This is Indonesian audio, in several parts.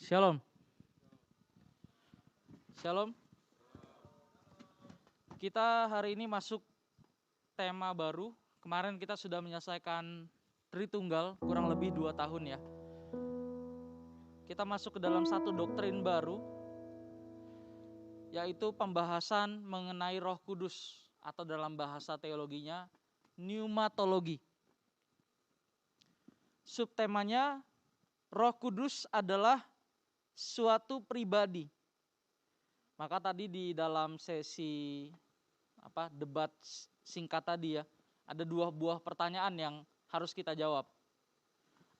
Shalom. Shalom. Kita hari ini masuk tema baru. Kemarin kita sudah menyelesaikan Tritunggal kurang lebih 2 tahun ya. Kita masuk ke dalam satu doktrin baru, yaitu pembahasan mengenai Roh Kudus atau dalam bahasa teologinya pneumatologi. Subtemanya Roh Kudus adalah suatu pribadi. Maka tadi di dalam sesi debat singkat tadi ya, ada 2 buah pertanyaan yang harus kita jawab.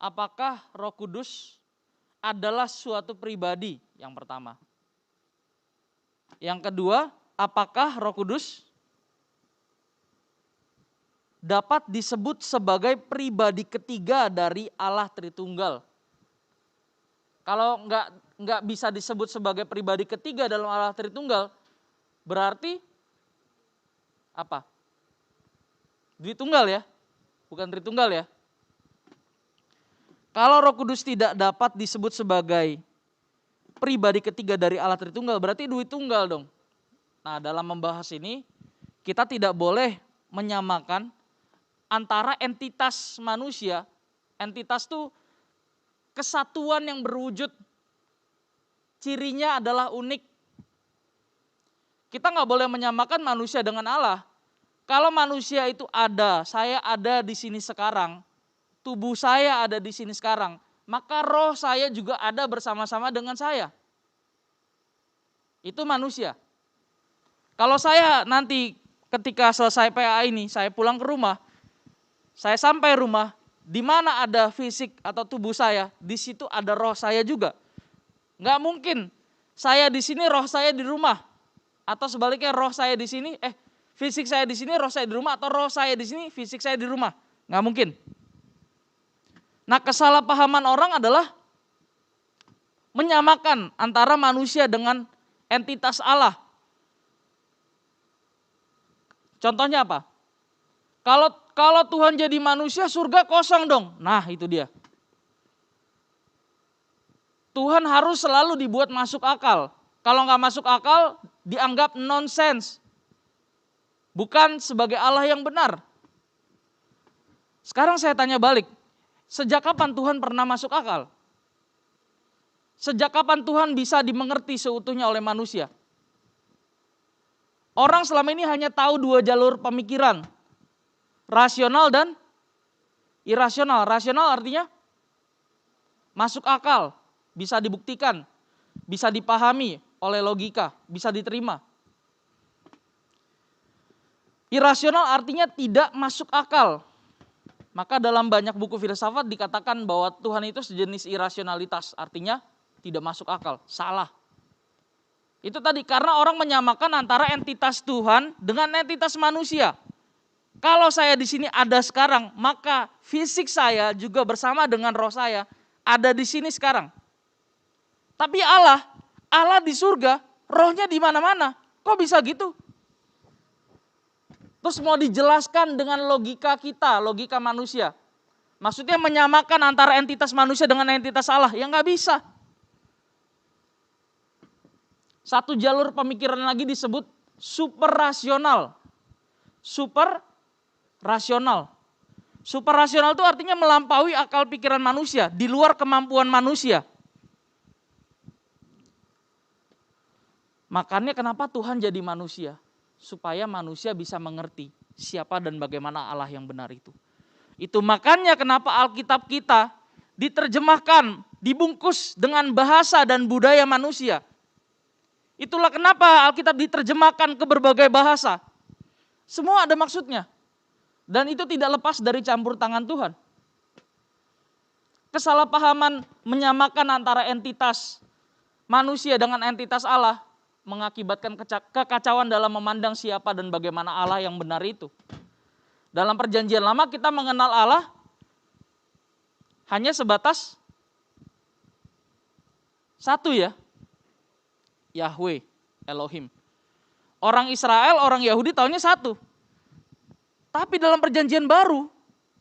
Apakah Roh Kudus adalah suatu pribadi? Yang pertama. Yang kedua, apakah Roh Kudus dapat disebut sebagai pribadi ketiga dari Allah Tritunggal? Kalau nggak bisa disebut sebagai pribadi ketiga dalam Allah Tritunggal, berarti apa? Dwitunggal ya, bukan Tritunggal ya. Kalau Roh Kudus tidak dapat disebut sebagai pribadi ketiga dari Allah Tritunggal, berarti Dwitunggal dong. Nah, dalam membahas ini kita tidak boleh menyamakan antara entitas manusia. Entitas itu kesatuan yang berwujud, cirinya adalah unik. Kita nggak boleh menyamakan manusia dengan Allah. Kalau manusia itu ada, saya ada di sini sekarang, tubuh saya ada di sini sekarang, maka roh saya juga ada bersama-sama dengan saya. Itu manusia. Kalau saya nanti ketika selesai PA ini, saya pulang ke rumah, saya sampai rumah, di mana ada fisik atau tubuh saya, di situ ada roh saya juga. Nggak mungkin saya di sini, roh saya di rumah, atau sebaliknya roh saya di sini, fisik saya di sini, roh saya di rumah, atau roh saya di sini, fisik saya di rumah. Nggak mungkin. Nah, kesalahpahaman orang adalah menyamakan antara manusia dengan entitas Allah. Contohnya apa? Kalau Tuhan jadi manusia, surga kosong dong. Nah, itu dia. Tuhan harus selalu dibuat masuk akal. Kalau nggak masuk akal, dianggap nonsens. Bukan sebagai Allah yang benar. Sekarang saya tanya balik. Sejak kapan Tuhan pernah masuk akal? Sejak kapan Tuhan bisa dimengerti seutuhnya oleh manusia? Orang selama ini hanya tahu 2 jalur pemikiran. Rasional dan irasional. Rasional artinya masuk akal, bisa dibuktikan, bisa dipahami oleh logika, bisa diterima. Irasional artinya tidak masuk akal. Maka dalam banyak buku filsafat dikatakan bahwa Tuhan itu sejenis irasionalitas, artinya tidak masuk akal, salah. Itu tadi karena orang menyamakan antara entitas Tuhan dengan entitas manusia. Kalau saya di sini ada sekarang, maka fisik saya juga bersama dengan roh saya ada di sini sekarang. Tapi Allah di surga, rohnya di mana-mana. Kok bisa gitu? Terus mau dijelaskan dengan logika kita, logika manusia. Maksudnya menyamakan antara entitas manusia dengan entitas Allah, ya nggak bisa. Satu jalur pemikiran lagi disebut superrasional. Superrasional itu artinya melampaui akal pikiran manusia, di luar kemampuan manusia. Makanya kenapa Tuhan jadi manusia? Supaya manusia bisa mengerti siapa dan bagaimana Allah yang benar itu. Itu makanya kenapa Alkitab kita diterjemahkan, dibungkus dengan bahasa dan budaya manusia. Itulah kenapa Alkitab diterjemahkan ke berbagai bahasa. Semua ada maksudnya. Dan itu tidak lepas dari campur tangan Tuhan. Kesalahpahaman menyamakan antara entitas manusia dengan entitas Allah mengakibatkan kekacauan dalam memandang siapa dan bagaimana Allah yang benar itu. Dalam perjanjian lama kita mengenal Allah hanya sebatas satu ya, Yahweh, Elohim. Orang Israel, orang Yahudi taunya satu. Tapi dalam perjanjian baru,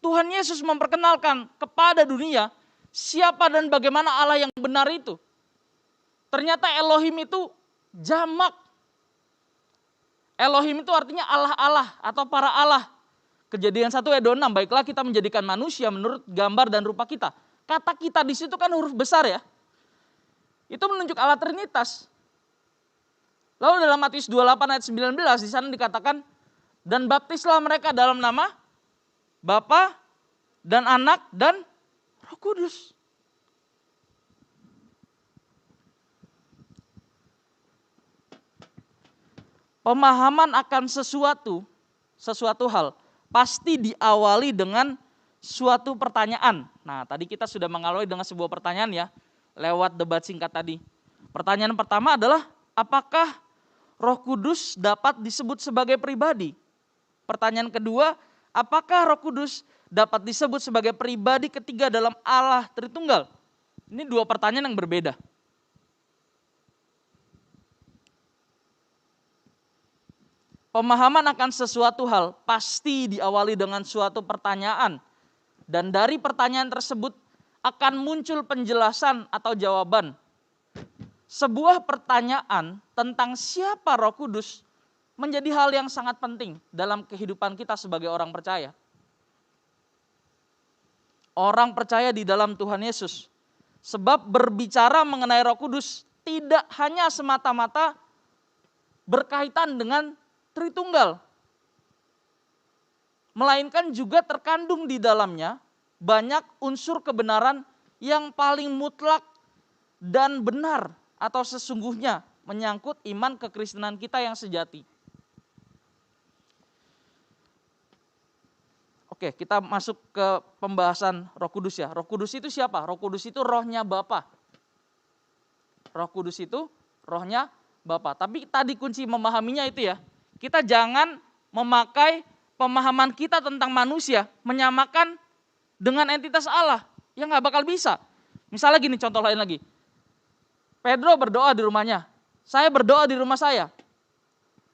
Tuhan Yesus memperkenalkan kepada dunia siapa dan bagaimana Allah yang benar itu. Ternyata Elohim itu jamak. Elohim itu artinya Allah-Allah atau para Allah. Kejadian 1 ayat 26, baiklah kita menjadikan manusia menurut gambar dan rupa kita. Kata kita di situ kan huruf besar ya. Itu menunjuk Allah Trinitas. Lalu dalam Matius 28 ayat 19 di sana dikatakan, dan baptislah mereka dalam nama Bapa dan Anak dan Roh Kudus. Pemahaman akan sesuatu hal pasti diawali dengan suatu pertanyaan. Nah, tadi kita sudah mengawali dengan sebuah pertanyaan ya, lewat debat singkat tadi. Pertanyaan pertama adalah, apakah Roh Kudus dapat disebut sebagai pribadi? Pertanyaan kedua, apakah Roh Kudus dapat disebut sebagai pribadi ketiga dalam Allah Tritunggal? Ini dua pertanyaan yang berbeda. Pemahaman akan sesuatu hal pasti diawali dengan suatu pertanyaan. Dan dari pertanyaan tersebut akan muncul penjelasan atau jawaban. Sebuah pertanyaan tentang siapa Roh Kudus menjadi hal yang sangat penting dalam kehidupan kita sebagai orang percaya. Orang percaya di dalam Tuhan Yesus. Sebab berbicara mengenai Roh Kudus tidak hanya semata-mata berkaitan dengan Tritunggal, melainkan juga terkandung di dalamnya banyak unsur kebenaran yang paling mutlak dan benar atau sesungguhnya menyangkut iman kekristenan kita yang sejati. Oke, kita masuk ke pembahasan Roh Kudus ya. Roh Kudus itu siapa? Roh Kudus itu rohnya Bapa. Roh Kudus itu rohnya Bapa. Tapi tadi kunci memahaminya itu ya. Kita jangan memakai pemahaman kita tentang manusia, menyamakan dengan entitas Allah. Ya nggak bakal bisa. Misalnya gini, contoh lain lagi. Pedro berdoa di rumahnya. Saya berdoa di rumah saya.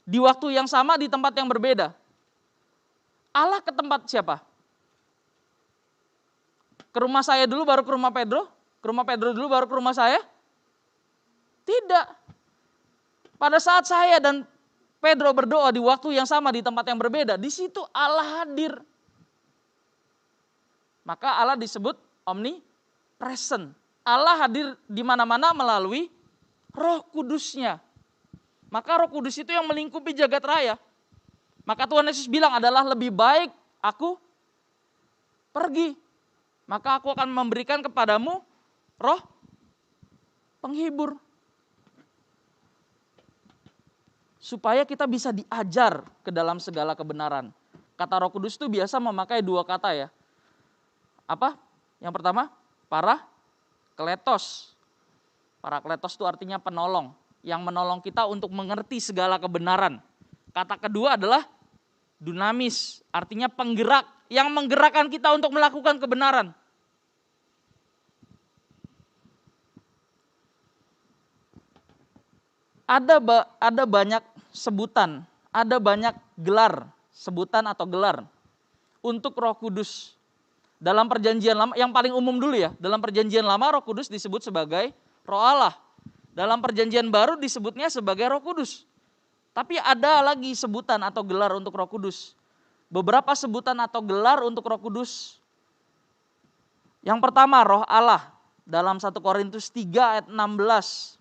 Di waktu yang sama, di tempat yang berbeda. Allah ke tempat siapa? Ke rumah saya dulu baru ke rumah Pedro? Ke rumah Pedro dulu baru ke rumah saya? Tidak. Pada saat saya dan Pedro berdoa di waktu yang sama di tempat yang berbeda, di situ Allah hadir. Maka Allah disebut omnipresent. Allah hadir di mana-mana melalui Roh Kudusnya. Maka Roh Kudus itu yang melingkupi jagat raya. Maka Tuhan Yesus bilang, adalah lebih baik aku pergi. Maka aku akan memberikan kepadamu roh penghibur. Supaya kita bisa diajar ke dalam segala kebenaran. Kata Roh Kudus itu biasa memakai dua kata ya. Apa? Yang pertama, parakletos. Parakletos itu artinya penolong. Yang menolong kita untuk mengerti segala kebenaran. Kata kedua adalah dunamis, artinya penggerak. Yang menggerakkan kita untuk melakukan kebenaran. Ada banyak sebutan, ada banyak gelar, sebutan atau gelar untuk Roh Kudus. Dalam perjanjian lama, yang paling umum dulu ya, dalam perjanjian lama Roh Kudus disebut sebagai Roh Allah. Dalam perjanjian baru disebutnya sebagai Roh Kudus. Tapi ada lagi sebutan atau gelar untuk Roh Kudus. Beberapa sebutan atau gelar untuk Roh Kudus. Yang pertama, Roh Allah dalam 1 Korintus 3 ayat 16.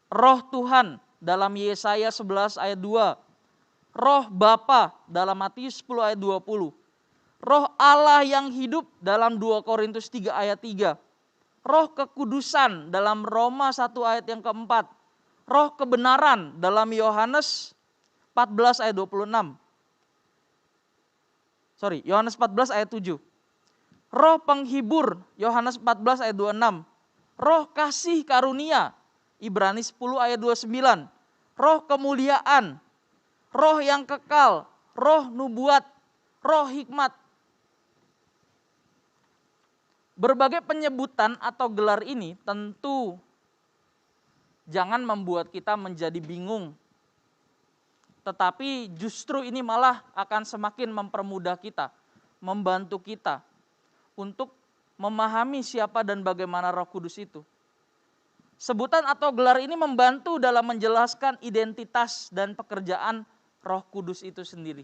Roh Tuhan dalam Yesaya 11 ayat 2. Roh Bapa dalam Matius 10 ayat 20. Roh Allah yang hidup dalam 2 Korintus 3 ayat 3. Roh kekudusan dalam Roma 1 ayat yang keempat. Roh kebenaran dalam Yohanes 14 ayat 26. Yohanes 14 ayat 7. Roh penghibur Yohanes 14 ayat 26. Roh kasih karunia Ibrani 10 ayat 29. Roh kemuliaan, roh yang kekal, roh nubuat, roh hikmat. Berbagai penyebutan atau gelar ini tentu jangan membuat kita menjadi bingung. Tetapi justru ini malah akan semakin mempermudah kita, membantu kita untuk memahami siapa dan bagaimana Roh Kudus itu. Sebutan atau gelar ini membantu dalam menjelaskan identitas dan pekerjaan Roh Kudus itu sendiri.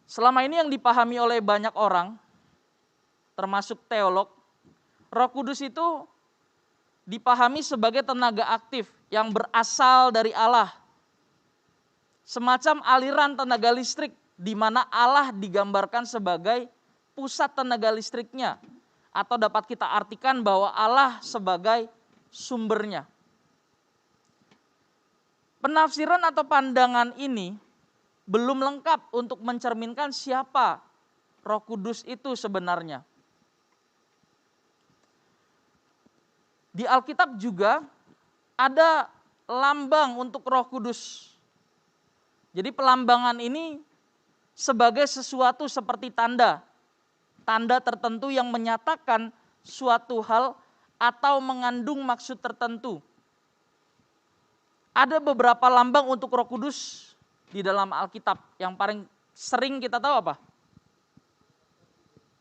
Selama ini yang dipahami oleh banyak orang, termasuk teolog, Roh Kudus itu dipahami sebagai tenaga aktif yang berasal dari Allah. Semacam aliran tenaga listrik di mana Allah digambarkan sebagai pusat tenaga listriknya. Atau dapat kita artikan bahwa Allah sebagai sumbernya. Penafsiran atau pandangan ini belum lengkap untuk mencerminkan siapa Roh Kudus itu sebenarnya. Di Alkitab juga ada lambang untuk Roh Kudus. Jadi pelambangan ini sebagai sesuatu seperti tanda tertentu yang menyatakan suatu hal atau mengandung maksud tertentu. Ada beberapa lambang untuk Roh Kudus di dalam Alkitab. Yang paling sering kita tahu apa?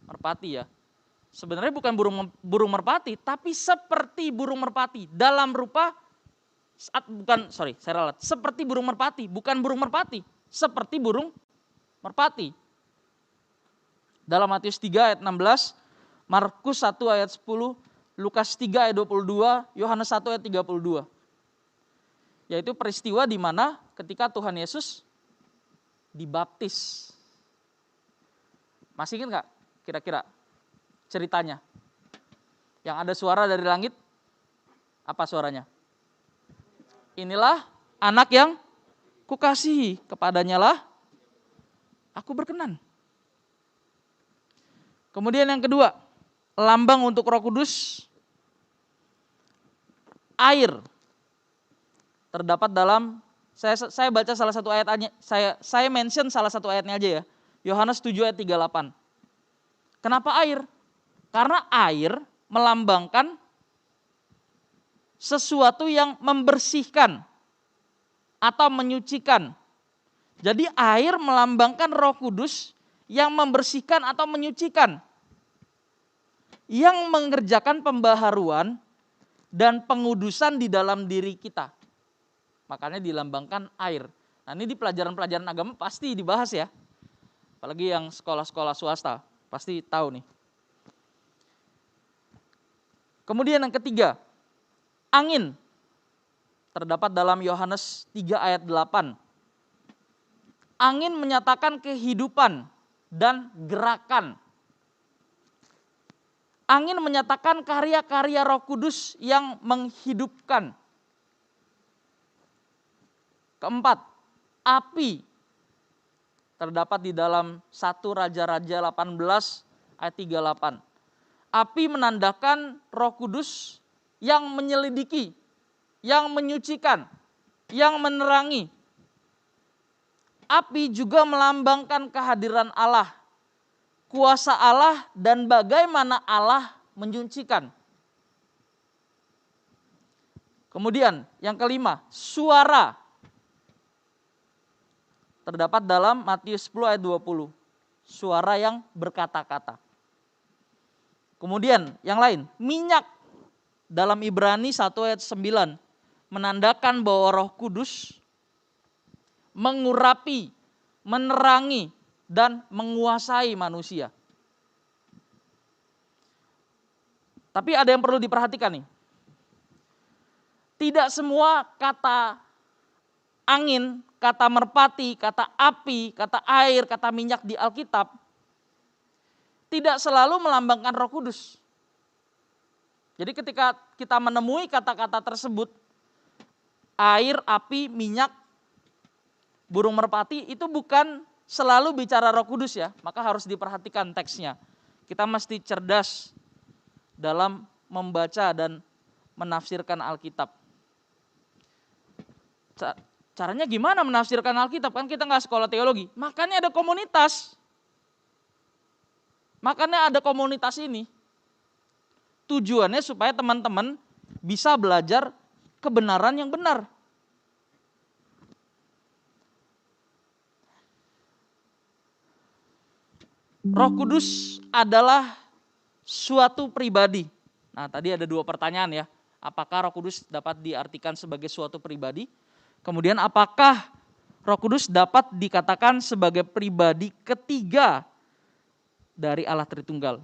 Merpati ya. Sebenarnya bukan burung merpati, tapi seperti burung merpati dalam rupa seperti burung merpati, bukan burung merpati, seperti burung merpati. Dalam Matius 3 ayat 16, Markus 1 ayat 10, Lukas 3 ayat 22, Yohanes 1 ayat 32. Yaitu peristiwa di mana ketika Tuhan Yesus dibaptis. Masih ingat gak kira-kira ceritanya? Yang ada suara dari langit, apa suaranya? Inilah anak yang kukasihi, kepadanya lah aku berkenan. Kemudian yang kedua, lambang untuk Roh Kudus, air. Terdapat dalam, saya baca salah satu ayatnya, saya mention salah satu ayatnya aja ya. Yohanes 7 ayat 38. Kenapa air? Karena air melambangkan sesuatu yang membersihkan atau menyucikan. Jadi air melambangkan Roh Kudus yang membersihkan atau menyucikan, yang mengerjakan pembaharuan dan pengudusan di dalam diri kita. Makanya dilambangkan air. Nah ini di pelajaran-pelajaran agama pasti dibahas ya. Apalagi yang sekolah-sekolah swasta, pasti tahu nih. Kemudian yang ketiga, angin. Terdapat dalam Yohanes 3 ayat 8. Angin menyatakan kehidupan dan gerakan. Angin menyatakan karya-karya Roh Kudus yang menghidupkan. Keempat, api. Terdapat di dalam 1 Raja-Raja 18 ayat 38. Api menandakan Roh Kudus yang menyelidiki, yang menyucikan, yang menerangi. Api juga melambangkan kehadiran Allah, kuasa Allah dan bagaimana Allah menyucikan. Kemudian yang kelima, suara. Terdapat dalam Matius 10 ayat 20. Suara yang berkata-kata. Kemudian yang lain, minyak. Dalam Ibrani 1 ayat 9 menandakan bahwa Roh Kudus mengurapi, menerangi, dan menguasai manusia. Tapi ada yang perlu diperhatikan nih. Tidak semua kata angin, kata merpati, kata api, kata air, kata minyak di Alkitab tidak selalu melambangkan Roh Kudus. Jadi ketika kita menemui kata-kata tersebut, air, api, minyak, burung merpati, itu bukan selalu bicara Roh Kudus ya, maka harus diperhatikan teksnya. Kita mesti cerdas dalam membaca dan menafsirkan Alkitab. Caranya gimana menafsirkan Alkitab? Kan kita nggak sekolah teologi, makanya ada komunitas. Makanya ada komunitas ini. Tujuannya supaya teman-teman bisa belajar kebenaran yang benar. Roh Kudus adalah suatu pribadi. Nah, tadi ada dua pertanyaan ya. Apakah Roh Kudus dapat diartikan sebagai suatu pribadi? Kemudian apakah Roh Kudus dapat dikatakan sebagai pribadi ketiga dari Allah Tritunggal?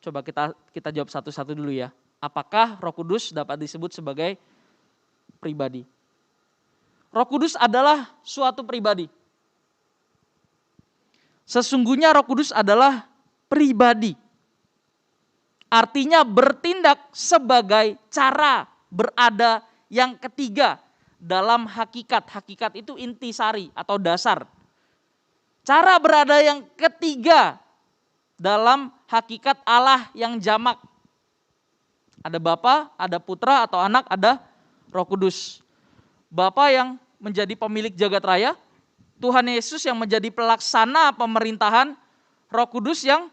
Coba kita jawab satu-satu dulu ya. Apakah Roh Kudus dapat disebut sebagai pribadi? Roh Kudus adalah suatu pribadi. Sesungguhnya Roh Kudus adalah pribadi. Artinya bertindak sebagai cara berada yang ketiga dalam hakikat. Hakikat itu intisari atau dasar. Cara berada yang ketiga dalam hakikat Allah yang jamak. Ada Bapa, ada Putra atau Anak, ada Roh Kudus. Bapa yang menjadi pemilik jagat raya, Tuhan Yesus yang menjadi pelaksana pemerintahan, Roh Kudus yang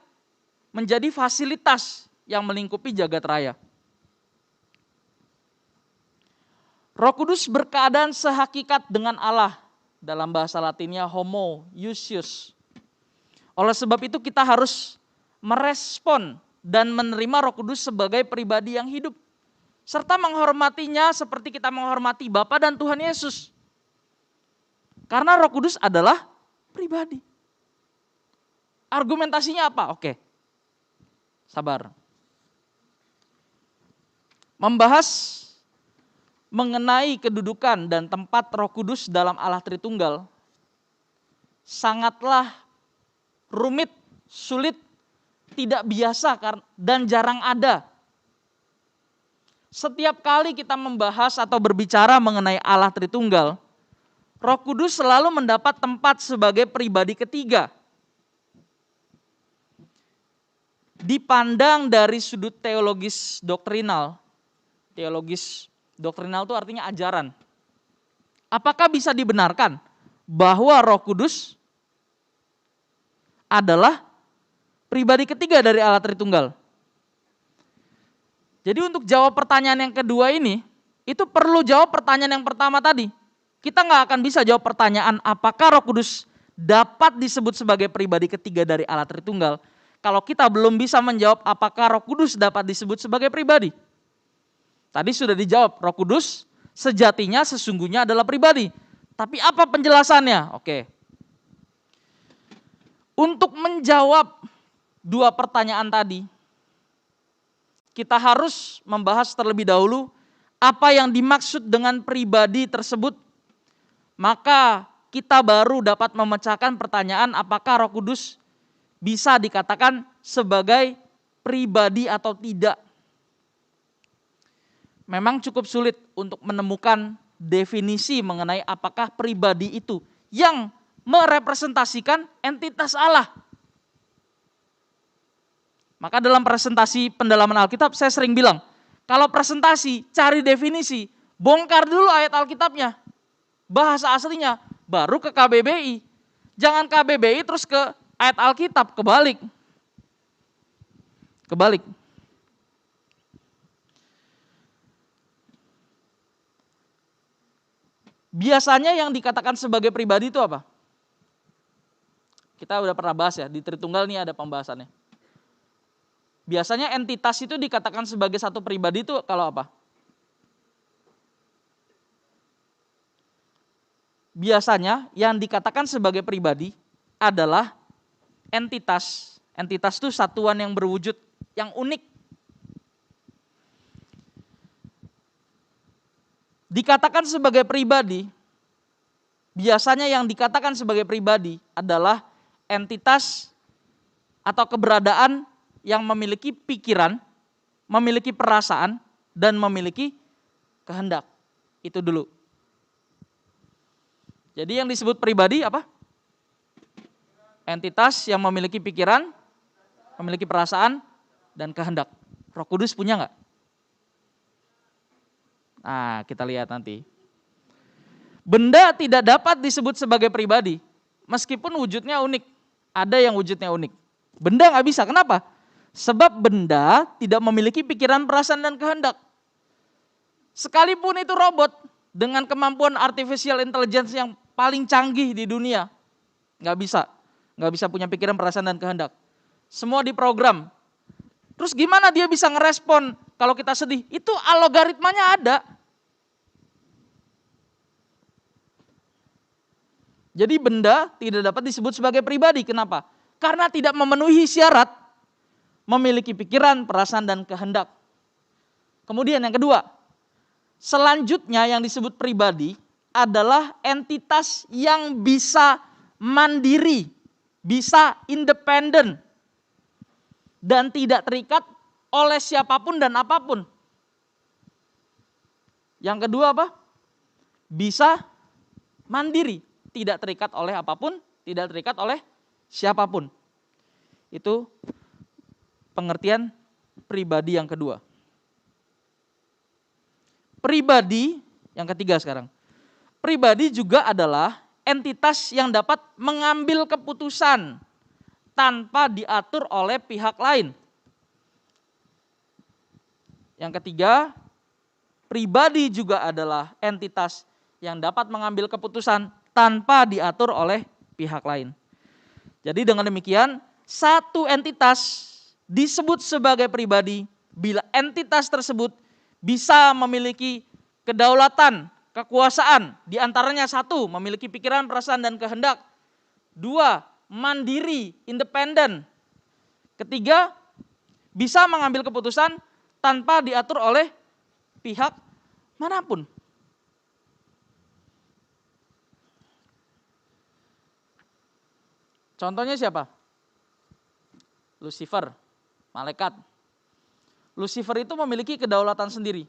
menjadi fasilitas yang melingkupi jagat raya. Roh Kudus berkeadaan sehakikat dengan Allah. Dalam bahasa Latinnya homoousios. Oleh sebab itu kita harus merespon dan menerima Roh Kudus sebagai pribadi yang hidup. Serta menghormatinya seperti kita menghormati Bapa dan Tuhan Yesus. Karena Roh Kudus adalah pribadi. Argumentasinya apa? Oke. Sabar. Membahas mengenai kedudukan dan tempat Roh Kudus dalam Allah Tritunggal sangatlah rumit, sulit, tidak biasa dan jarang ada. Setiap kali kita membahas atau berbicara mengenai Allah Tritunggal, Roh Kudus selalu mendapat tempat sebagai pribadi ketiga. Dipandang dari sudut teologis doktrinal. Teologis doktrinal itu artinya ajaran. Apakah bisa dibenarkan bahwa Roh Kudus adalah pribadi ketiga dari Allah Tritunggal? Jadi untuk jawab pertanyaan yang kedua ini, itu perlu jawab pertanyaan yang pertama tadi. Kita nggak akan bisa jawab pertanyaan apakah Roh Kudus dapat disebut sebagai pribadi ketiga dari Allah Tritunggal kalau kita belum bisa menjawab apakah Roh Kudus dapat disebut sebagai pribadi. Tadi sudah dijawab, Roh Kudus sejatinya sesungguhnya adalah pribadi. Tapi apa penjelasannya? Oke. Untuk menjawab dua pertanyaan tadi, kita harus membahas terlebih dahulu apa yang dimaksud dengan pribadi tersebut. Maka kita baru dapat memecahkan pertanyaan apakah Roh Kudus bisa dikatakan sebagai pribadi atau tidak. Memang cukup sulit untuk menemukan definisi mengenai apakah pribadi itu yang merepresentasikan entitas Allah. Maka dalam presentasi pendalaman Alkitab saya sering bilang, kalau presentasi cari definisi, bongkar dulu ayat Alkitabnya, bahasa aslinya, baru ke KBBI. Jangan KBBI terus ke ayat Alkitab, kebalik. Biasanya yang dikatakan sebagai pribadi itu apa? Kita udah pernah bahas ya, di Tritunggal ini ada pembahasannya. Biasanya entitas itu dikatakan sebagai satu pribadi itu kalau apa? Biasanya yang dikatakan sebagai pribadi adalah entitas. Entitas itu satuan yang berwujud, yang unik. Dikatakan sebagai pribadi, biasanya yang dikatakan sebagai pribadi adalah entitas atau keberadaan yang memiliki pikiran, memiliki perasaan, dan memiliki kehendak. Itu dulu. Jadi yang disebut pribadi apa? Entitas yang memiliki pikiran, memiliki perasaan, dan kehendak. Roh Kudus punya nggak? Nah, kita lihat nanti. Benda tidak dapat disebut sebagai pribadi, meskipun wujudnya unik. Ada yang wujudnya unik. Benda nggak bisa, kenapa? Sebab benda tidak memiliki pikiran, perasaan, dan kehendak. Sekalipun itu robot dengan kemampuan artificial intelligence yang paling canggih di dunia, nggak bisa punya pikiran, perasaan, dan kehendak. Semua diprogram Terus gimana dia bisa ngerespon kalau kita sedih? Itu algoritmanya ada. Jadi benda tidak dapat disebut sebagai pribadi. Kenapa? Karena tidak memenuhi syarat memiliki pikiran, perasaan, dan kehendak. Kemudian yang kedua, selanjutnya yang disebut pribadi adalah entitas yang bisa mandiri, bisa independen, dan tidak terikat oleh siapapun dan apapun. Yang kedua apa? Bisa mandiri, tidak terikat oleh apapun, tidak terikat oleh siapapun. Itu pengertian pribadi yang kedua. Pribadi yang ketiga sekarang. Pribadi juga adalah entitas yang dapat mengambil keputusan tanpa diatur oleh pihak lain. Yang ketiga, pribadi juga adalah entitas yang dapat mengambil keputusan tanpa diatur oleh pihak lain. Jadi dengan demikian, satu entitas disebut sebagai pribadi bila entitas tersebut bisa memiliki kedaulatan, kekuasaan, di antaranya satu, memiliki pikiran, perasaan, dan kehendak. Dua, mandiri, independen. Ketiga, bisa mengambil keputusan tanpa diatur oleh pihak manapun. Contohnya siapa? Lucifer, malaikat. Lucifer itu memiliki kedaulatan sendiri.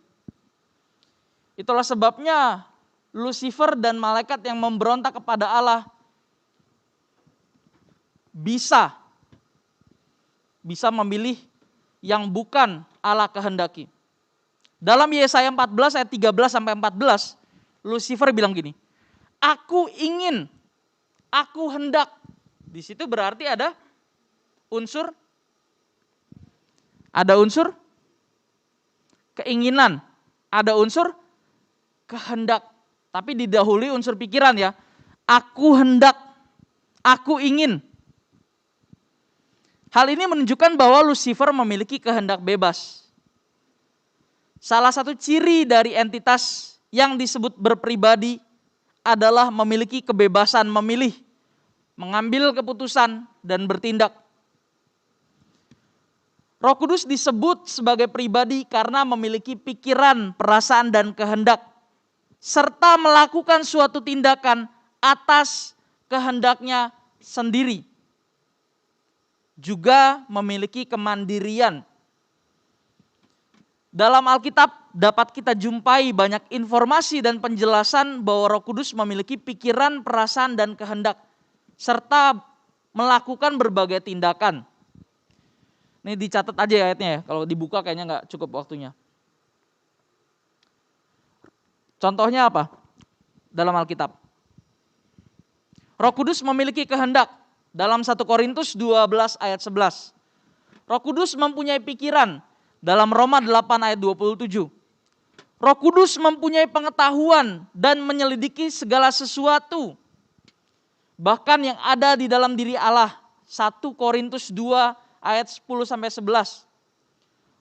Itulah sebabnya Lucifer dan malaikat yang memberontak kepada Allah bisa memilih yang bukan Allah kehendaki. Dalam Yesaya 14 ayat 13 sampai 14, Lucifer bilang gini, "Aku ingin, aku hendak." Di situ berarti ada unsur keinginan, ada unsur kehendak, tapi didahului unsur pikiran ya. Aku hendak, aku ingin. Hal ini menunjukkan bahwa Lucifer memiliki kehendak bebas. Salah satu ciri dari entitas yang disebut berpribadi adalah memiliki kebebasan memilih, mengambil keputusan, dan bertindak. Roh Kudus disebut sebagai pribadi karena memiliki pikiran, perasaan, dan kehendak, serta melakukan suatu tindakan atas kehendaknya sendiri. Juga memiliki kemandirian. Dalam Alkitab dapat kita jumpai banyak informasi dan penjelasan bahwa Roh Kudus memiliki pikiran, perasaan, dan kehendak, serta melakukan berbagai tindakan. Ini dicatat aja ya ayatnya ya, kalau dibuka kayaknya nggak cukup waktunya. Contohnya apa? Dalam Alkitab. Roh Kudus memiliki kehendak. Dalam 1 Korintus 12 ayat 11. Roh Kudus mempunyai pikiran. Dalam Roma 8 ayat 27. Roh Kudus mempunyai pengetahuan dan menyelidiki segala sesuatu, bahkan yang ada di dalam diri Allah. 1 Korintus 2 ayat 10 sampai 11.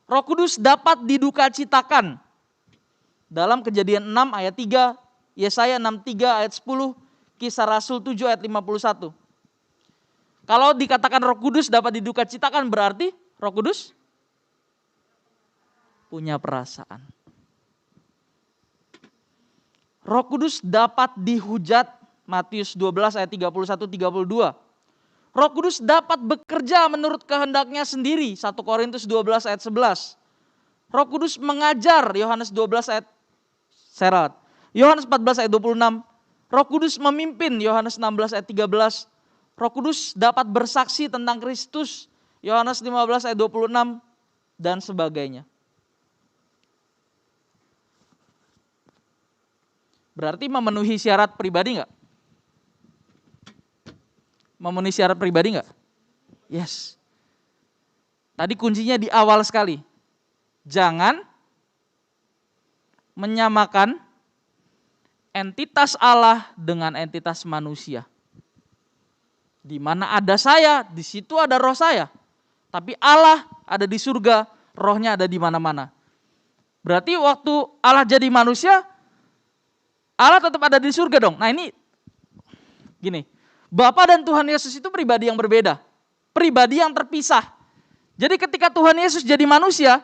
Roh Kudus dapat didukacitakan. Dalam Kejadian 6 ayat 3, Yesaya 63 ayat 10, Kisah Rasul 7 ayat 51. Kalau dikatakan Roh Kudus dapat didukacitakan, berarti Roh Kudus punya perasaan. Roh Kudus dapat dihujat, Matius 12 ayat 31-32. Roh Kudus dapat bekerja menurut kehendaknya sendiri, 1 Korintus 12 ayat 11. Roh Kudus mengajar, Yohanes 12 ayat serat. Yohanes 14 ayat 26. Roh Kudus memimpin, Yohanes 16 ayat 13. Roh Kudus dapat bersaksi tentang Kristus, Yohanes 15 ayat 26, dan sebagainya. Berarti memenuhi syarat pribadi enggak? Memenuhi syarat pribadi enggak? Yes. Tadi kuncinya di awal sekali. Jangan menyamakan entitas Allah dengan entitas manusia. Di mana ada saya, di situ ada roh saya. Tapi Allah ada di surga, rohnya ada di mana-mana. Berarti waktu Allah jadi manusia, Allah tetap ada di surga dong. Nah ini gini, Bapa dan Tuhan Yesus itu pribadi yang berbeda, pribadi yang terpisah. Jadi ketika Tuhan Yesus jadi manusia,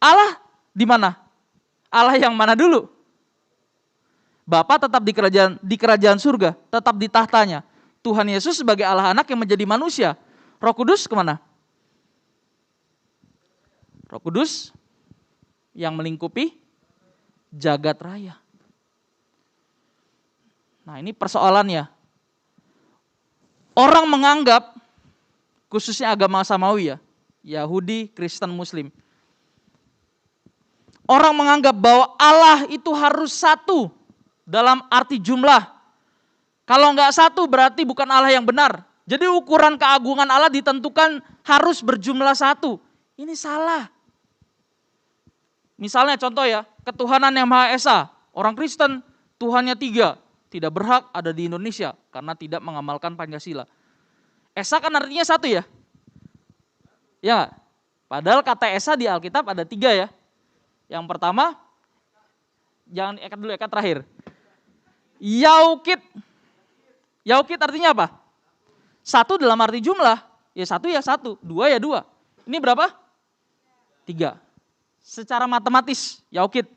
Allah di mana? Allah yang mana dulu? Bapa tetap di kerajaan surga, tetap di tahtanya. Tuhan Yesus sebagai Allah anak yang menjadi manusia. Roh Kudus kemana? Roh Kudus yang melingkupi jagat raya. Nah ini persoalannya. Orang menganggap, khususnya agama samawi ya, Yahudi, Kristen, Muslim. Orang menganggap bahwa Allah itu harus satu dalam arti jumlah. Kalau enggak satu berarti bukan Allah yang benar. Jadi ukuran keagungan Allah ditentukan harus berjumlah satu. Ini salah. Misalnya contoh ya, ketuhanan yang Maha Esa. Orang Kristen Tuhannya 3, tidak berhak ada di Indonesia karena tidak mengamalkan Pancasila. Esa kan artinya satu ya? Ya, padahal kata Esa di Alkitab ada 3 ya. Yang pertama, jangan ekat dulu, ekat terakhir. Yaukit. Yaukit artinya apa? Satu dalam arti jumlah. Ya satu, 2 ya 2. Ini berapa? 3. Secara matematis, yaukit.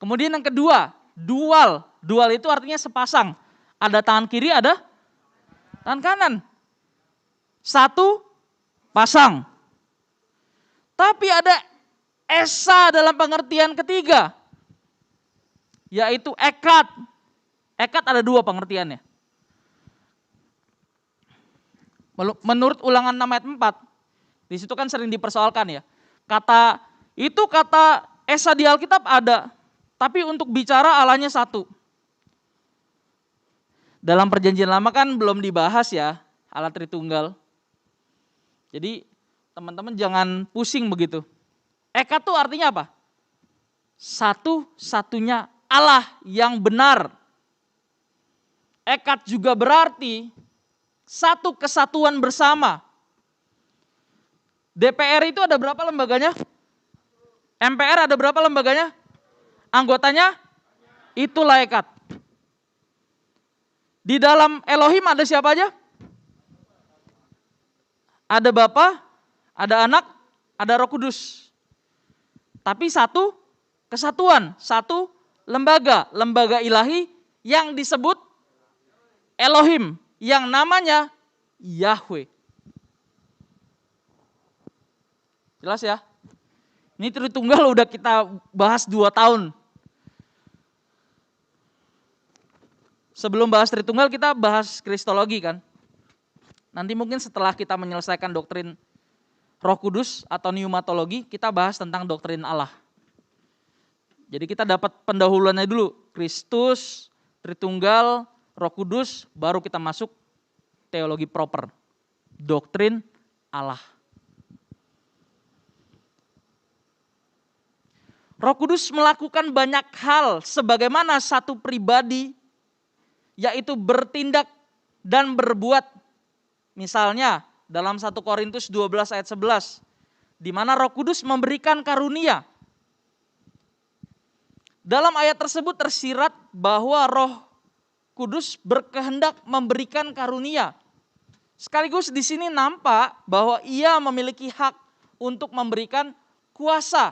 Kemudian yang kedua, dual. Dual itu artinya sepasang. Ada tangan kiri, ada tangan kanan. Satu pasang. Tapi ada esa dalam pengertian ketiga, yaitu ekat. Ekat ada 2 pengertiannya. Menurut Ulangan 6 ayat 4, di situ kan sering dipersoalkan ya. Kata esa di Alkitab ada, tapi untuk bicara Allahnya satu. Dalam perjanjian lama kan belum dibahas ya, Allah Tritunggal. Jadi teman-teman jangan pusing begitu. Eka itu artinya apa? Satu-satunya Allah yang benar. Ekat juga berarti satu kesatuan bersama. DPR itu ada berapa lembaganya? MPR ada berapa lembaganya? Anggotanya? Itulah ekat. Di dalam Elohim ada siapa aja? Ada Bapa, ada Anak, ada Roh Kudus. Tapi satu kesatuan, satu lembaga ilahi yang disebut Elohim, yang namanya Yahweh. Jelas ya? Ini Tritunggal udah kita bahas 2 tahun. Sebelum bahas Tritunggal kita bahas Kristologi kan. Nanti mungkin setelah kita menyelesaikan doktrin Roh Kudus atau pneumatologi, kita bahas tentang doktrin Allah. Jadi kita dapat pendahuluannya dulu, Kristus, Tritunggal, Roh Kudus, baru kita masuk teologi proper, doktrin Allah. Roh Kudus melakukan banyak hal sebagaimana satu pribadi, yaitu bertindak dan berbuat. Misalnya dalam 1 Korintus 12 ayat 11, di mana Roh Kudus memberikan karunia. Dalam ayat tersebut tersirat bahwa Roh Kudus berkehendak memberikan karunia. Sekaligus di sini nampak bahwa Ia memiliki hak untuk memberikan kuasa.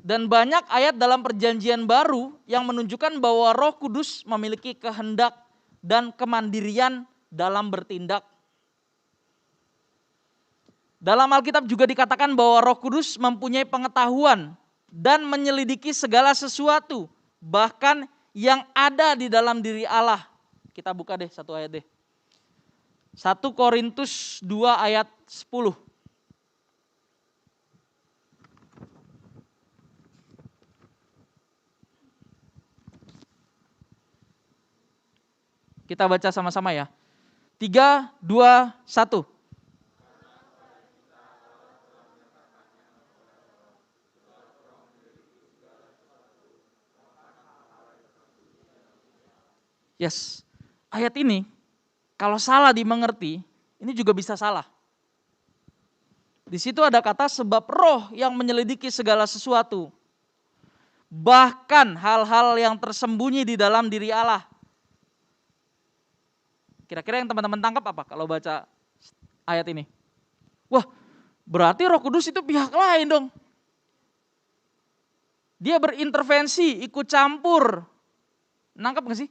Dan banyak ayat dalam perjanjian baru yang menunjukkan bahwa Roh Kudus memiliki kehendak dan kemandirian dalam bertindak. Dalam Alkitab juga dikatakan bahwa Roh Kudus mempunyai pengetahuan dan menyelidiki segala sesuatu, bahkan yang ada di dalam diri Allah. Kita buka deh satu ayat deh. 1 Korintus 2 ayat 10. Kita baca sama-sama ya. 3, 2, 1. Yes, ayat ini kalau salah dimengerti, ini juga bisa salah. Di situ ada kata sebab roh yang menyelidiki segala sesuatu. Bahkan hal-hal yang tersembunyi di dalam diri Allah. Kira-kira yang teman-teman tangkap apa kalau baca ayat ini? Wah, berarti Roh Kudus itu pihak lain dong. Dia berintervensi, ikut campur. Nangkap gak sih?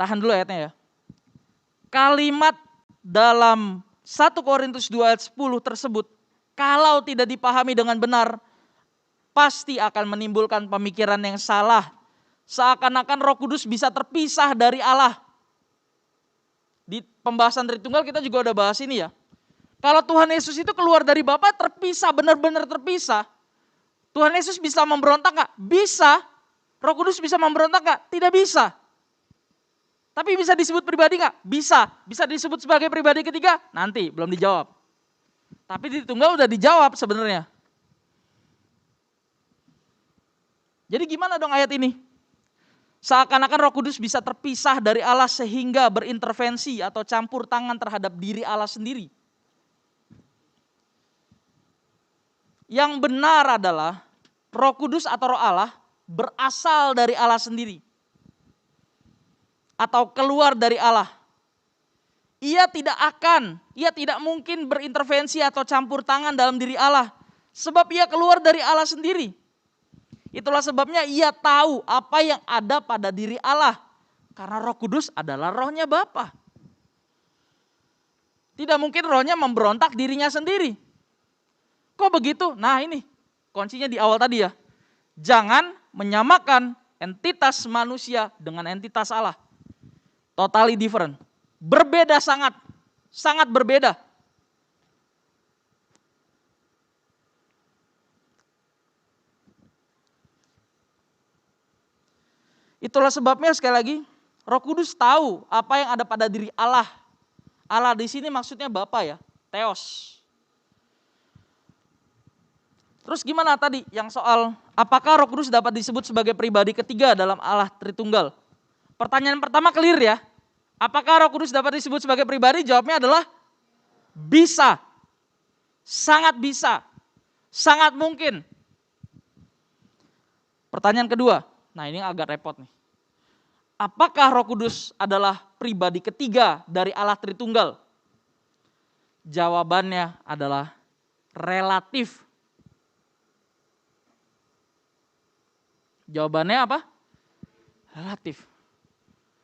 Tahan dulu ayatnya ya. Kalimat dalam 1 Korintus 2 ayat 10 tersebut, kalau tidak dipahami dengan benar, pasti akan menimbulkan pemikiran yang salah. Seakan-akan Roh Kudus bisa terpisah dari Allah. Di pembahasan Tritunggal kita juga udah bahas ini ya. Kalau Tuhan Yesus itu keluar dari Bapa terpisah, benar-benar terpisah. Tuhan Yesus bisa memberontak gak? Bisa. Roh Kudus bisa memberontak gak? Tidak bisa. Tapi bisa disebut pribadi gak? Bisa. Bisa disebut sebagai pribadi ketiga? Nanti, belum dijawab. Tapi di Tunggal udah dijawab sebenarnya. Jadi gimana dong ayat ini? Seakan-akan Roh Kudus bisa terpisah dari Allah sehingga berintervensi atau campur tangan terhadap diri Allah sendiri. Yang benar adalah Roh Kudus atau Roh Allah berasal dari Allah sendiri. Atau keluar dari Allah. Ia tidak mungkin berintervensi atau campur tangan dalam diri Allah. Sebab ia keluar dari Allah sendiri. Itulah sebabnya ia tahu apa yang ada pada diri Allah. Karena Roh Kudus adalah rohnya Bapa. Tidak mungkin rohnya memberontak dirinya sendiri. Kok begitu? Nah ini kuncinya di awal tadi ya. Jangan menyamakan entitas manusia dengan entitas Allah. Totally different. Berbeda sangat. Sangat berbeda. Itulah sebabnya sekali lagi Roh Kudus tahu apa yang ada pada diri Allah. Allah di sini maksudnya Bapa ya, Theos. Terus gimana tadi yang soal apakah Roh Kudus dapat disebut sebagai pribadi ketiga dalam Allah Tritunggal? Pertanyaan pertama clear ya. Apakah Roh Kudus dapat disebut sebagai pribadi? Jawabnya adalah bisa. Sangat bisa. Sangat mungkin. Pertanyaan kedua. Nah ini agak repot nih. Apakah Roh Kudus adalah pribadi ketiga dari Allah Tritunggal? Jawabannya adalah relatif. Jawabannya apa? Relatif.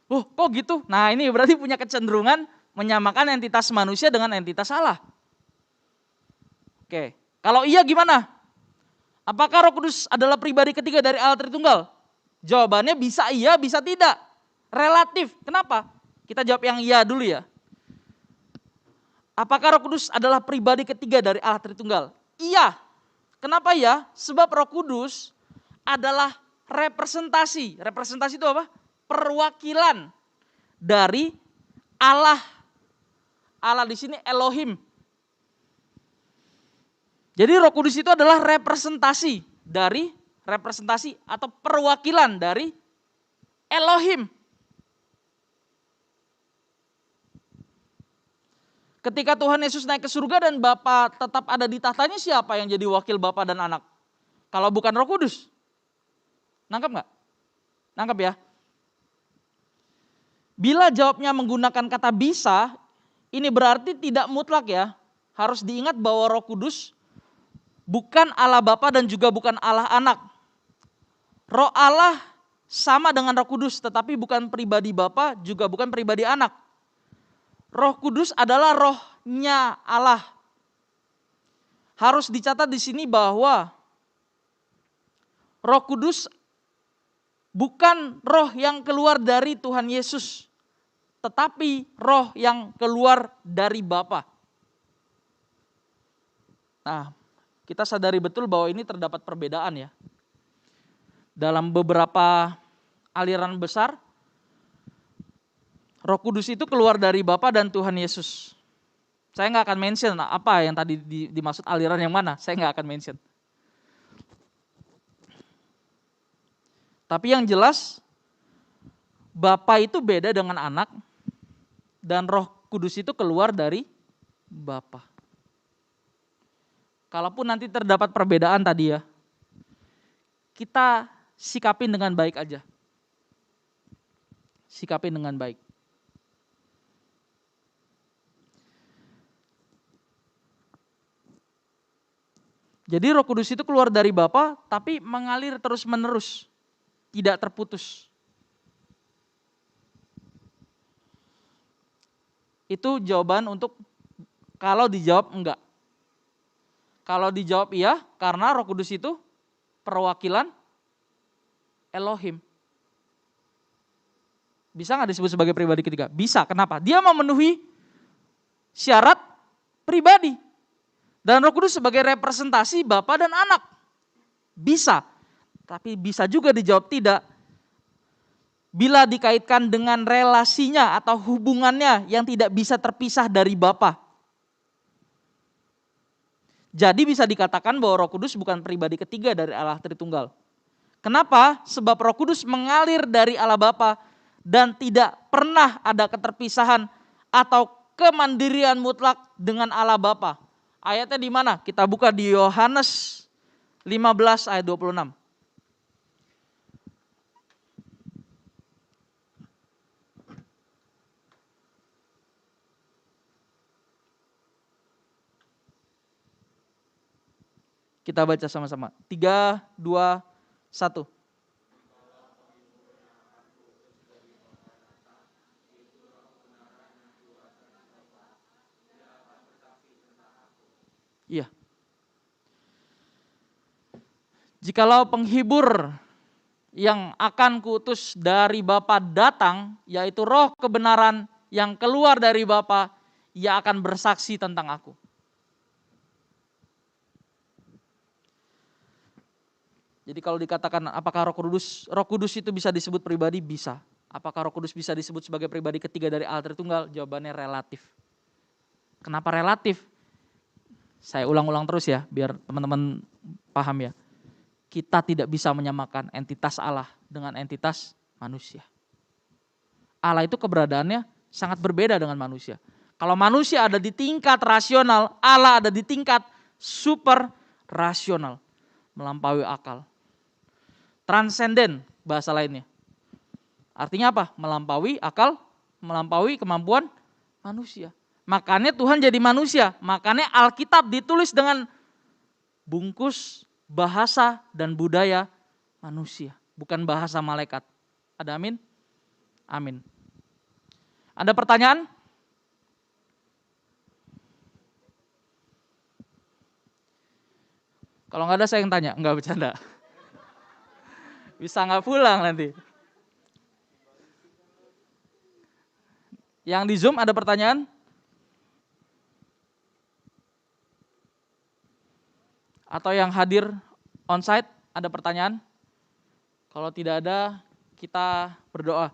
Oh kok gitu? Nah ini berarti punya kecenderungan menyamakan entitas manusia dengan entitas Allah. Oke, kalau iya gimana? Apakah Roh Kudus adalah pribadi ketiga dari Allah Tritunggal? Jawabannya bisa iya, bisa tidak. Relatif. Kenapa? Kita jawab yang iya dulu ya. Apakah Roh Kudus adalah pribadi ketiga dari Allah Tritunggal? Iya. Kenapa ya? Sebab Roh Kudus adalah representasi. Representasi itu apa? Perwakilan dari Allah. Allah di sini Elohim. Jadi Roh Kudus itu adalah representasi atau perwakilan dari Elohim. Ketika Tuhan Yesus naik ke surga dan Bapa tetap ada di tahtanya, siapa yang jadi wakil Bapa dan Anak? Kalau bukan Roh Kudus. Nangkap nggak? Nangkap ya? Bila jawabnya menggunakan kata bisa, ini berarti tidak mutlak ya. Harus diingat bahwa Roh Kudus bukan Allah Bapa dan juga bukan Allah Anak. Roh Allah sama dengan Roh Kudus, tetapi bukan pribadi Bapa, juga bukan pribadi Anak. Roh Kudus adalah rohnya Allah. Harus dicatat di sini bahwa Roh Kudus bukan roh yang keluar dari Tuhan Yesus, tetapi roh yang keluar dari Bapa. Nah, kita sadari betul bahwa ini terdapat perbedaan ya. Dalam beberapa aliran besar, Roh Kudus itu keluar dari Bapa dan Tuhan Yesus. Saya nggak akan mention apa yang tadi dimaksud aliran yang mana, saya nggak akan mention. Tapi yang jelas, Bapa itu beda dengan Anak, dan Roh Kudus itu keluar dari Bapa. Kalaupun nanti terdapat perbedaan tadi ya, kita sikapin dengan baik aja. Sikapin dengan baik. Jadi Roh Kudus itu keluar dari Bapa, tapi mengalir terus-menerus, tidak terputus. Itu jawaban untuk kalau dijawab enggak. Kalau dijawab iya, karena Roh Kudus itu perwakilan Elohim. Bisa nggak disebut sebagai pribadi ketiga? Bisa, kenapa? Dia memenuhi syarat pribadi. Dan Roh Kudus sebagai representasi Bapa dan Anak. Bisa, tapi bisa juga dijawab tidak. Bila dikaitkan dengan relasinya atau hubungannya yang tidak bisa terpisah dari Bapa. Jadi bisa dikatakan bahwa Roh Kudus bukan pribadi ketiga dari Allah Tritunggal. Kenapa? Sebab Roh Kudus mengalir dari Allah Bapa dan tidak pernah ada keterpisahan atau kemandirian mutlak dengan Allah Bapa. Ayatnya di mana? Kita buka di Yohanes 15 ayat 26. Kita baca sama-sama. 3, 2, 1. Iya. Jikalau penghibur yang akan kuutus dari Bapa datang, yaitu Roh kebenaran yang keluar dari Bapa, ia akan bersaksi tentang aku. Jadi kalau dikatakan apakah Roh Kudus itu bisa disebut pribadi? Bisa. Apakah Roh Kudus bisa disebut sebagai pribadi ketiga dari Allah Tritunggal? Jawabannya relatif. Kenapa relatif? Saya ulang-ulang terus ya, biar teman-teman paham ya. Kita tidak bisa menyamakan entitas Allah dengan entitas manusia. Allah itu keberadaannya sangat berbeda dengan manusia. Kalau manusia ada di tingkat rasional, Allah ada di tingkat super rasional, melampaui akal. Transenden bahasa lainnya. Artinya apa? Melampaui akal, melampaui kemampuan manusia. Makanya Tuhan jadi manusia. Makanya Alkitab ditulis dengan bungkus bahasa dan budaya manusia. Bukan bahasa malaikat. Ada amin? Amin. Ada pertanyaan? Kalau nggak ada saya yang tanya. Enggak, bercanda. Bisa nggak pulang nanti. Yang di Zoom ada pertanyaan? Atau yang hadir onsite ada pertanyaan? Kalau tidak ada, kita berdoa.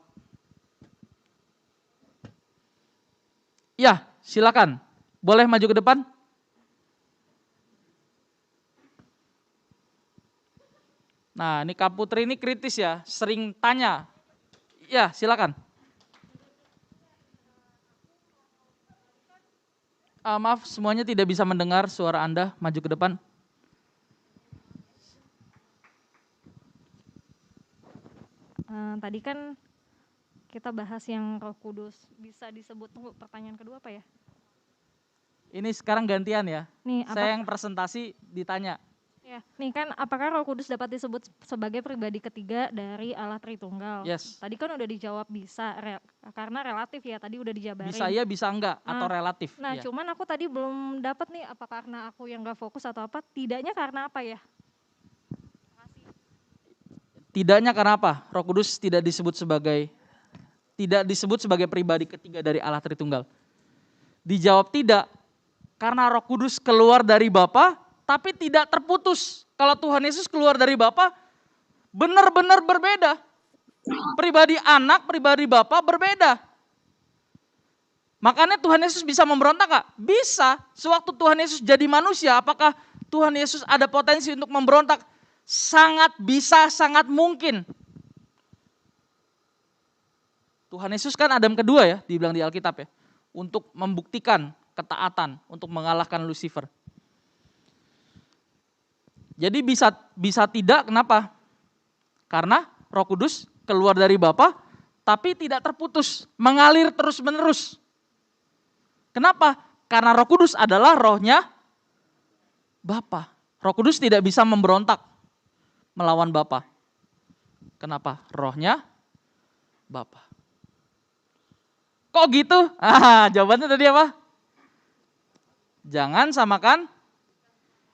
Ya, silakan. Boleh maju ke depan? Nah, ini Kak Putri ini kritis ya, sering tanya. Ya, silakan. Maaf, semuanya tidak bisa mendengar suara Anda. Maju ke depan. Tadi kan kita bahas yang Roh Kudus bisa disebut, pertanyaan kedua apa ya? Ini sekarang gantian ya. Nih, saya yang presentasi ditanya. Ya, nih kan apakah Roh Kudus dapat disebut sebagai pribadi ketiga dari Allah Tritunggal? Yes. Tadi kan udah dijawab bisa, karena relatif ya, tadi udah dijabarin. Bisa ya, bisa enggak, atau relatif. Nah, ya. Cuman aku tadi belum dapat nih, apa karena aku yang gak fokus atau apa, tidaknya karena apa ya? Tidaknya karena apa? Roh Kudus tidak disebut sebagai pribadi ketiga dari Allah Tritunggal. Dijawab tidak, karena Roh Kudus keluar dari Bapa, tapi tidak terputus. Kalau Tuhan Yesus keluar dari Bapa, benar-benar berbeda. Pribadi anak, pribadi Bapa berbeda. Makanya Tuhan Yesus bisa memberontak gak? Bisa. Sewaktu Tuhan Yesus jadi manusia, apakah Tuhan Yesus ada potensi untuk memberontak? Sangat bisa, sangat mungkin. Tuhan Yesus kan Adam kedua ya, dibilang di Alkitab ya. untuk membuktikan ketaatan untuk mengalahkan Lucifer. Jadi bisa tidak, kenapa? Karena Roh Kudus keluar dari Bapa tapi tidak terputus, mengalir terus-menerus. Kenapa? Karena Roh Kudus adalah rohnya Bapa. Roh Kudus tidak bisa memberontak melawan Bapa. Kenapa? Rohnya Bapa. Kok gitu? Jawabannya tadi apa? Jangan samakan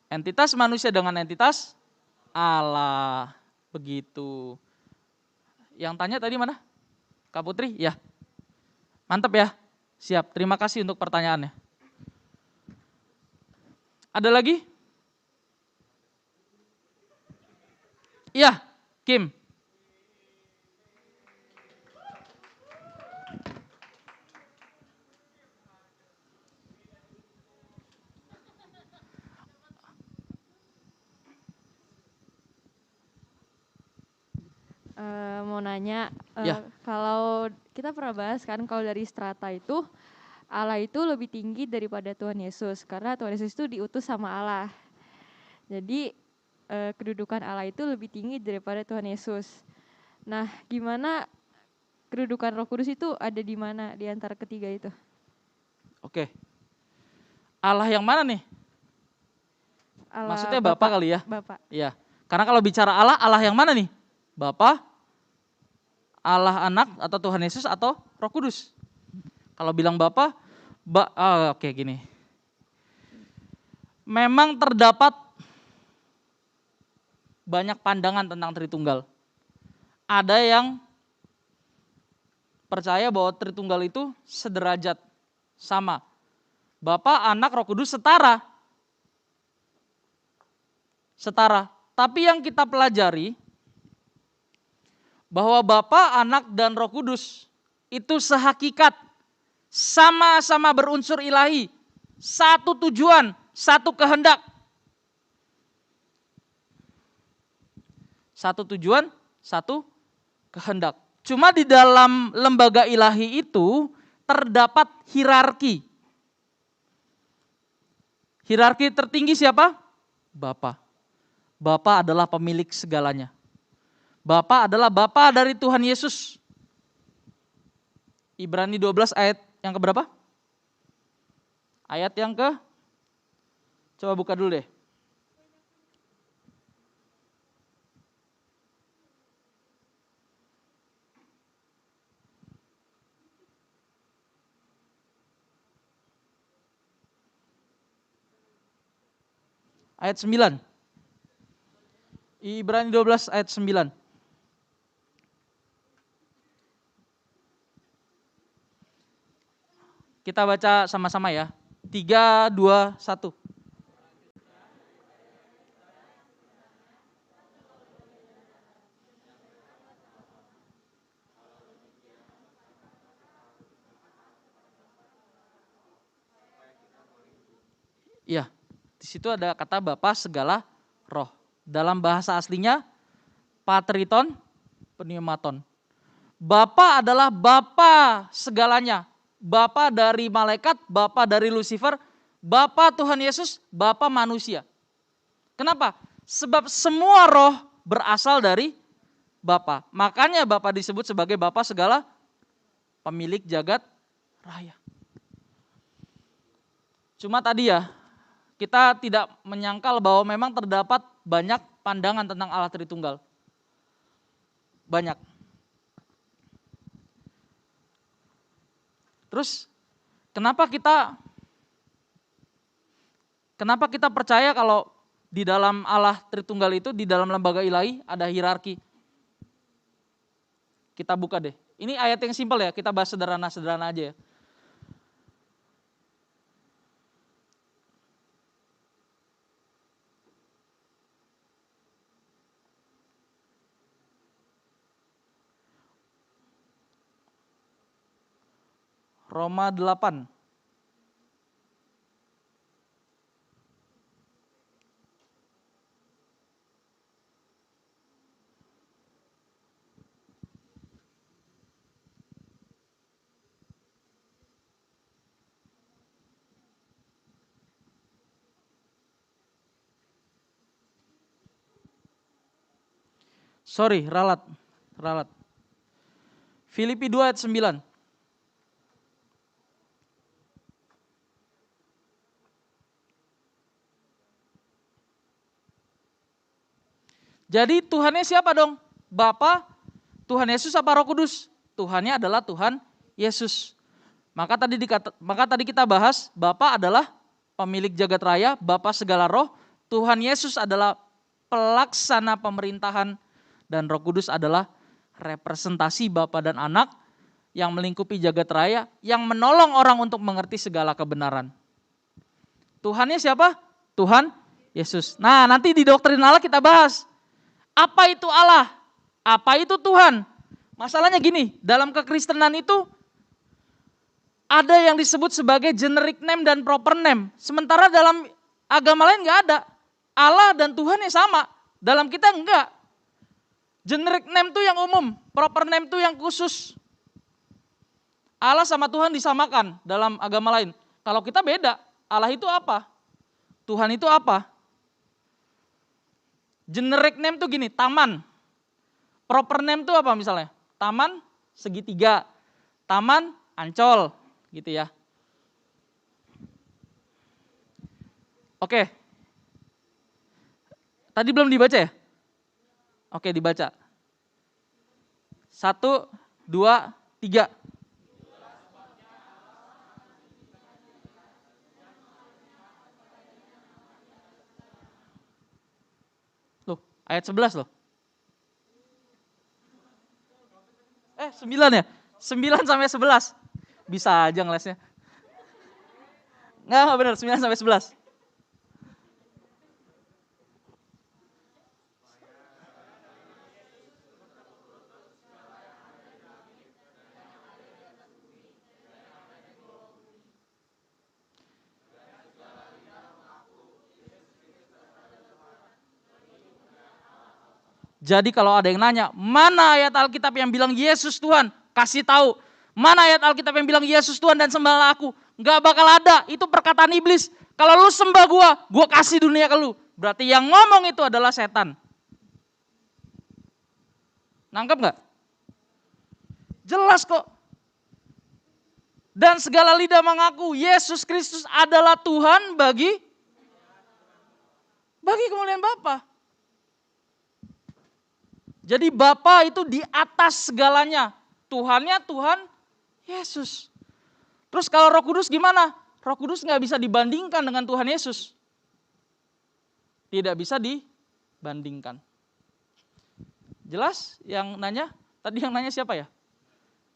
entitas manusia dengan entitas Allah. Begitu. Yang tanya tadi mana? Kak Putri? Ya. Mantap ya. Siap. Terima kasih untuk pertanyaannya. Ada lagi? Iya, Kim. Mau nanya, Ya. kalau kita pernah bahas kan kalau dari strata itu Allah itu lebih tinggi daripada Tuhan Yesus karena Tuhan Yesus itu diutus sama Allah. Jadi kedudukan Allah itu lebih tinggi daripada Tuhan Yesus. Nah, gimana kedudukan Roh Kudus itu ada di mana di antara ketiga itu? Oke. Allah yang mana nih? Allah Maksudnya Bapa kali ya? Bapa. Iya. Karena kalau bicara Allah, Allah yang mana nih? Bapa, Allah Anak atau Tuhan Yesus atau Roh Kudus? Kalau bilang Bapa, oke gini. Memang terdapat banyak pandangan tentang Tritunggal. Ada yang percaya bahwa Tritunggal itu sederajat, sama. Bapa, Anak, Roh Kudus setara. Setara. Tapi yang kita pelajari bahwa Bapa, Anak, dan Roh Kudus itu sehakikat, sama-sama berunsur ilahi, satu tujuan, satu kehendak. Satu tujuan, satu kehendak. Cuma di dalam lembaga ilahi itu terdapat hierarki. Hierarki tertinggi siapa? Bapa. Bapa adalah pemilik segalanya. Bapa adalah Bapa dari Tuhan Yesus. Ibrani 12 ayat yang keberapa? Ayat yang ke? Coba buka dulu deh. Ayat 9. Ibrani 12 ayat 9. Kita baca sama-sama ya. 3, 2, 1. Iya, di situ ada kata Bapa segala roh. Dalam bahasa aslinya Patriton Pneumaton. Bapa adalah Bapa segalanya. Bapa dari malaikat, Bapa dari Lucifer, Bapa Tuhan Yesus, Bapa manusia. Kenapa? Sebab semua roh berasal dari Bapa. Makanya Bapa disebut sebagai Bapa segala pemilik jagat raya. Cuma tadi ya, kita tidak menyangkal bahwa memang terdapat banyak pandangan tentang Allah Tritunggal. Banyak. Terus kenapa kita percaya kalau di dalam Allah Tritunggal itu, di dalam lembaga ilahi ada hierarki? Kita buka deh. Ini ayat yang simpel ya, kita bahas sederhana-sederhana aja ya. Roma 8. Ralat. Filipi 2 ayat 9. Jadi Tuhannya siapa dong? Bapa, Tuhan Yesus apa Roh Kudus? Tuhannya adalah Tuhan Yesus. Maka tadi kita bahas Bapa adalah pemilik jagat raya, Bapa segala roh, Tuhan Yesus adalah pelaksana pemerintahan, dan Roh Kudus adalah representasi Bapa dan Anak yang melingkupi jagat raya, yang menolong orang untuk mengerti segala kebenaran. Tuhannya siapa? Tuhan Yesus. Nah, nanti di doktrin Allah kita bahas. Apa itu Allah? Apa itu Tuhan? Masalahnya gini, dalam kekristenan itu ada yang disebut sebagai generic name dan proper name. Sementara dalam agama lain gak ada. Allah dan Tuhan yang sama. Dalam kita enggak. Generic name itu yang umum, proper name itu yang khusus. Allah sama Tuhan disamakan dalam agama lain. Kalau kita beda, Allah itu apa? Tuhan itu apa? Generic name tuh gini, taman. Proper name tuh apa misalnya? Taman segitiga, taman Ancol, gitu ya. Oke. Tadi belum dibaca ya? Oke, dibaca. 1, 2, 3. Ayat 11 loh. 9 ya? 9 sampai 11. Bisa aja ngelesnya. Nggak benar, 9 sampai 11. Jadi kalau ada yang nanya, mana ayat Alkitab yang bilang Yesus Tuhan? Kasih tahu. Mana ayat Alkitab yang bilang Yesus Tuhan dan sembahlah aku? Nggak bakal ada, itu perkataan iblis. Kalau lu sembah gua kasih dunia ke lu. Berarti yang ngomong itu adalah setan. Nangkep nggak? Jelas kok. Dan segala lidah mengaku Yesus Kristus adalah Tuhan bagi kemuliaan Bapa. Jadi Bapa itu di atas segalanya. Tuhannya Tuhan Yesus. Terus kalau Roh Kudus gimana? Roh Kudus nggak bisa dibandingkan dengan Tuhan Yesus. Tidak bisa dibandingkan. Jelas yang nanya? Tadi yang nanya siapa ya?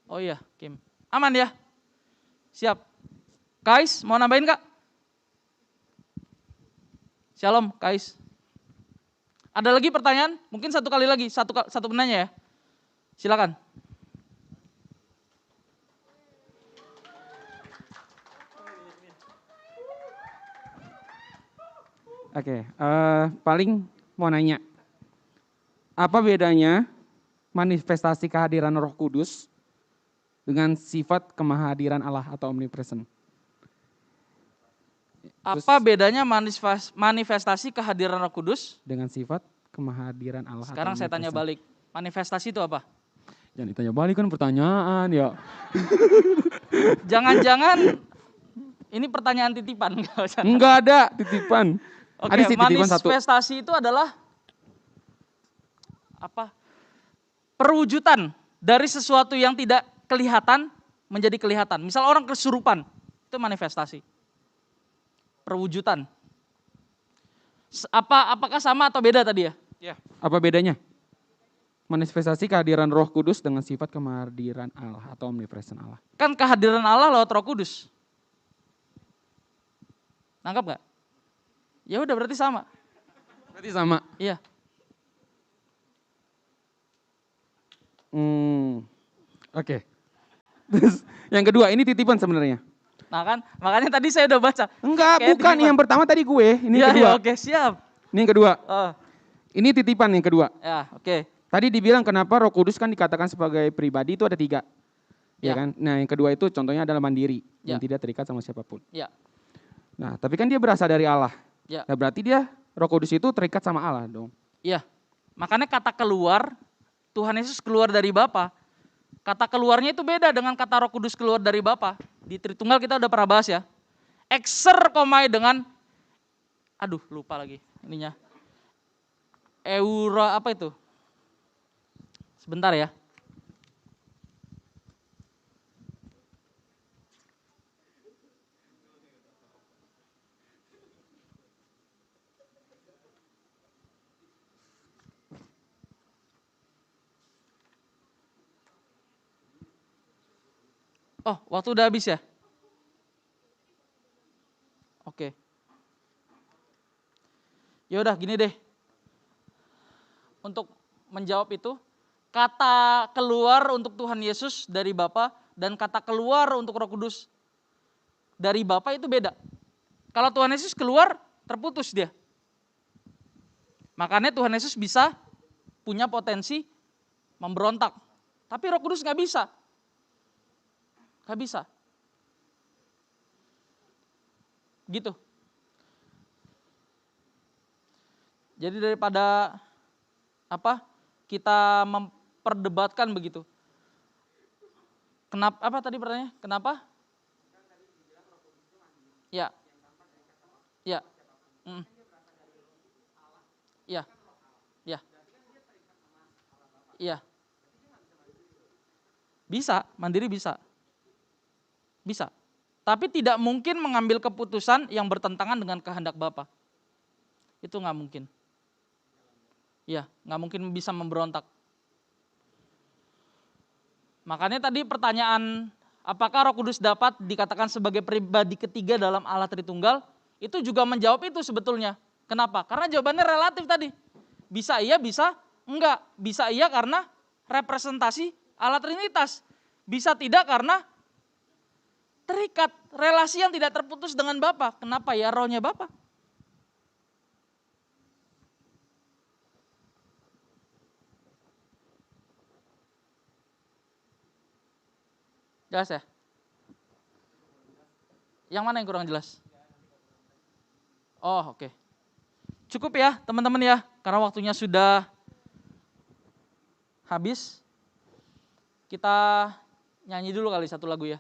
Oh iya, Kim. Aman ya? Siap. Kais, mau nambahin Kak? Shalom, Kais. Ada lagi pertanyaan? Mungkin satu kali lagi, satu penanya ya. Silakan. Oke, paling mau nanya, apa bedanya manifestasi kehadiran Roh Kudus dengan sifat kemahadiran Allah atau omnipresent? Apa bedanya manifestasi kehadiran Roh Kudus dengan sifat kemahadiran Allah? Sekarang saya tanya balik, manifestasi itu apa? Jangan ditanya balik, kan pertanyaan ya. Jangan-jangan ini pertanyaan titipan. Enggak ada titipan. Oke, ada sih titipan satu. Manifestasi itu adalah apa? Perwujudan dari sesuatu yang tidak kelihatan menjadi kelihatan. Misal orang kesurupan, itu manifestasi. Perwujudan. Apakah sama atau beda tadi ya? Ya. Apa bedanya? Manifestasi kehadiran Roh Kudus dengan sifat kehadiran Allah atau omnipresent Allah. Kan kehadiran Allah lewat Roh Kudus. Nangkap gak? Ya udah berarti sama. Berarti sama. Iya. Oke. Terus yang kedua, ini titipan sebenarnya. Nah kan, makanya tadi saya udah baca. Enggak, Kayak bukan titipan. yang pertama tadi gue, ini Ya, kedua. ya, oke, siap. Ini yang kedua. Oh, Ini titipan yang kedua. ya, oke. Tadi dibilang kenapa Roh Kudus kan dikatakan sebagai pribadi itu ada 3. Ya Ya. kan? Nah, yang kedua itu contohnya adalah mandiri, yang Ya. tidak terikat sama siapapun. Ya, Nah, tapi kan dia berasal dari Allah. ya, Nah, berarti dia Roh Kudus itu terikat sama Allah dong. iya. Makanya kata keluar, Tuhan Yesus keluar dari Bapa. Kata keluarnya itu beda dengan kata Roh Kudus keluar dari Bapa. Di Tritunggal kita udah pernah bahas ya. Exerkomai dengan, aduh lupa lagi ininya. Eura apa itu? Sebentar ya. Oh, waktu udah habis ya? Oke. Ya udah gini deh. Untuk menjawab itu, kata keluar untuk Tuhan Yesus dari Bapa dan kata keluar untuk Roh Kudus dari Bapa itu beda. Kalau Tuhan Yesus keluar, terputus dia. Makanya Tuhan Yesus bisa punya potensi memberontak. Tapi Roh Kudus nggak bisa. Nggak bisa. Gitu. Jadi daripada kita memperdebatkan begitu. Kenapa apa tadi pertanyaannya? Kenapa? Ya. Ya. Ya. Ya. Ya. Bisa, mandiri bisa. Bisa. Tapi tidak mungkin mengambil keputusan yang bertentangan dengan kehendak Bapa. Itu nggak mungkin. Ya, nggak mungkin bisa memberontak. Makanya tadi pertanyaan, apakah Roh Kudus dapat dikatakan sebagai pribadi ketiga dalam Allah Tritunggal? Itu juga menjawab itu sebetulnya. Kenapa? Karena jawabannya relatif tadi. Bisa iya, bisa enggak. Bisa iya karena representasi Allah Trinitas. Bisa tidak karena terikat relasi yang tidak terputus dengan Bapa. Kenapa ya? Rohnya Bapa. Jelas ya? Yang mana yang kurang jelas? Oh, oke. Cukup ya teman-teman ya, karena waktunya sudah habis. Kita nyanyi dulu kali satu lagu ya.